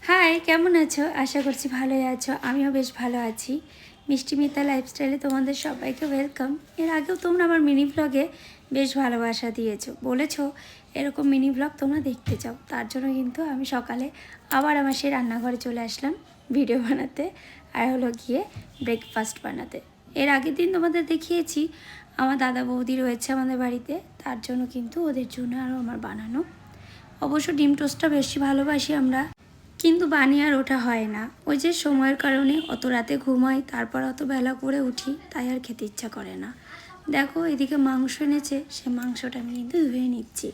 High, কেমন আছো? আশা করছি ভালোই আছো। আমিও বেশ ভালো আছি। মিষ্টি মিতা লাইফস্টাইলে তোমাদের সবাইকে ওয়েলকাম। এর আগেও তোমরা আমার মিনি ব্লগে বেশ ভালোবাসা দিয়েছো, বলেছো এরকম মিনি ব্লগ তোমরা দেখতে চাও। তার জন্য কিন্তু আমি সকালে আবার আমার সেই রান্নাঘরে চলে আসলাম ভিডিও বানাতে, আর হলো গিয়ে ব্রেকফাস্ট বানাতে। এর আগের দিন তোমাদের দেখিয়েছি আমার দাদা বৌদি রয়েছে আমাদের বাড়িতে, তার জন্য কিন্তু ওদের জন্য আরও আমার বানানো। অবশ্য ডিম টোস্টটা বেশি ভালোবাসি আমরা, কিন্তু বানিয়ে আর ওঠা হয় না। ওই যে সময়ের কারণে অত রাতে ঘুমাই, তারপর অত বেলা করে উঠি, তাই আর খেতে ইচ্ছা করে না। দেখো এদিকে মাংস এনেছে, সে মাংসটা আমি কিন্তু ধুয়ে নিচ্ছি।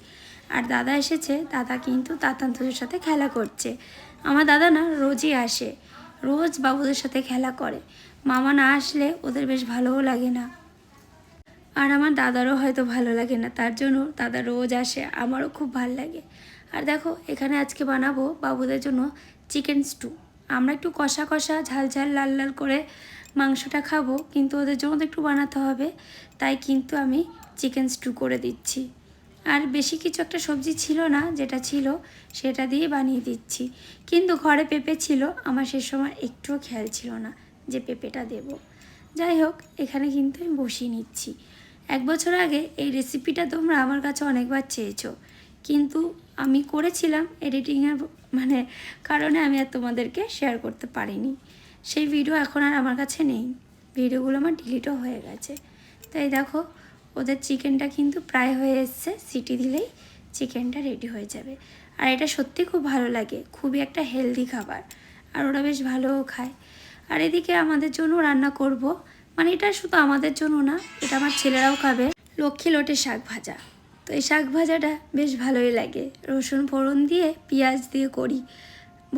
আর দাদা এসেছে, দাদা কিন্তু তাতান্তদের সাথে খেলা করছে। আমার দাদা না রোজই আসে, রোজ বাবুদের সাথে খেলা করে। মামা না আসলে ওদের বেশ ভালোও লাগে না, আর আমার দাদারও হয়তো ভালো লাগে না, তার জন্য দাদা রোজ আসে, আমারও খুব ভালো লাগে। আর দেখো এখানে আজকে বানাবো বাবুদের জন্য চিকেন স্টু। আমরা একটু কষা কষা ঝাল ঝাল লাল লাল করে মাংসটা খাবো, কিন্তু ওদের জন্য তো একটু বানাতে হবে, তাই কিন্তু আমি চিকেন স্টু করে দিচ্ছি। আর বেশি কিছু একটা সবজি ছিল না, যেটা ছিল সেটা দিয়ে বানিয়ে দিচ্ছি। কিন্তু ঘরে পেঁপে ছিল, আমার সে সময় একটুও খেয়াল ছিল না যে পেঁপেটা দেব। যাই হোক, এখানে কিন্তু আমি বসিয়ে নিচ্ছি। 1 বছর আগে এই রেসিপিটা তোমরা আমার কাছে অনেকবার চেয়েছো, কিন্তু আমি করেছিলাম এডিটিংয়ের কারণে আমি আর তোমাদেরকে শেয়ার করতে পারিনি। সেই ভিডিও এখন আর আমার কাছে নেই, ভিডিওগুলো আমার ডিলিটও হয়ে গেছে। তাই দেখো ওদের চিকেনটা কিন্তু প্রায় হয়ে এসছে, সিটি দিলেই চিকেনটা রেডি হয়ে যাবে। আর এটা সত্যি খুব ভালো লাগে, খুবই একটা হেলদি খাবার, আর ওরা বেশ ভালোও খায়। আর এদিকে আমাদের জন্য রান্না করব, এটা শুধু আমাদের জন্য না, এটা আমার ছেলেরাও খাবে, লক্ষ্মী লোটে শাক ভাজা। তো এই শাক ভাজাটা বেশ ভালোই লাগে, রসুন ফোড়ন দিয়ে পেঁয়াজ দিয়ে করি।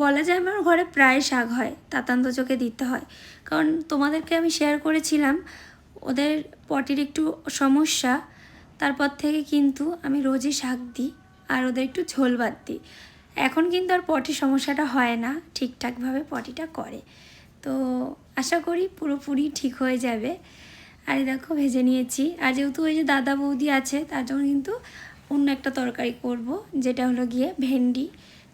বলা যায় আমার ঘরে প্রায় শাক হয়, তাতান্ত চোখে দিতে হয়, কারণ তোমাদেরকে আমি শেয়ার করেছিলাম ওদের পটির একটু সমস্যা, তারপর থেকে কিন্তু আমি রোজই শাক দিই আর ওদের একটু ঝোল ভাত দিই। এখন কিন্তু আর পটির সমস্যাটা হয় না, ঠিকঠাকভাবে পটিটা করে। তো আশা করি পুরোপুরি ঠিক হয়ে যাবে। আর দেখো ভেজে নিয়েছি। আর যেহেতু ওই যে দাদা বৌদি আছে, তার জন্য কিন্তু অন্য একটা তরকারি করব, যেটা হলো গিয়ে ভেন্ডি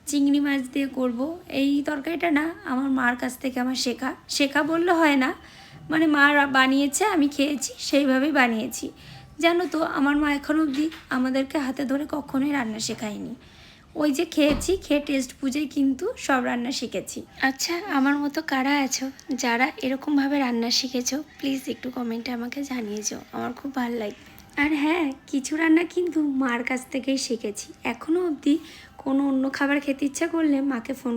চিংড়ি মাছ দিয়ে করব। এই তরকারিটা না আমার মার কাছ থেকে আমার শেখা বললে হয় না, মা বানিয়েছে, আমি খেয়েছি, সেইভাবেই বানিয়েছি। জানো তো আমার মা এখন অবধি আমাদেরকে হাতে ধরে কখনোই রান্না শেখায়নি। ওই যে খেয়েছি, খেয়ে টেস্ট বুঝেই কিন্তু সব রান্না শিখেছি। আচ্ছা, আমার মতো কারা আছো যারা এরকমভাবে রান্না শিখেছো? প্লিজ একটু কমেন্টে আমাকে জানিয়ে যাও, আমার খুব ভালো লাগবে। আর হ্যাঁ, কিছু রান্না কিন্তু মার কাছ থেকেই শিখেছি। এখনও অবধি কোনো অন্য খাবার খেতে ইচ্ছা করলে মাকে ফোন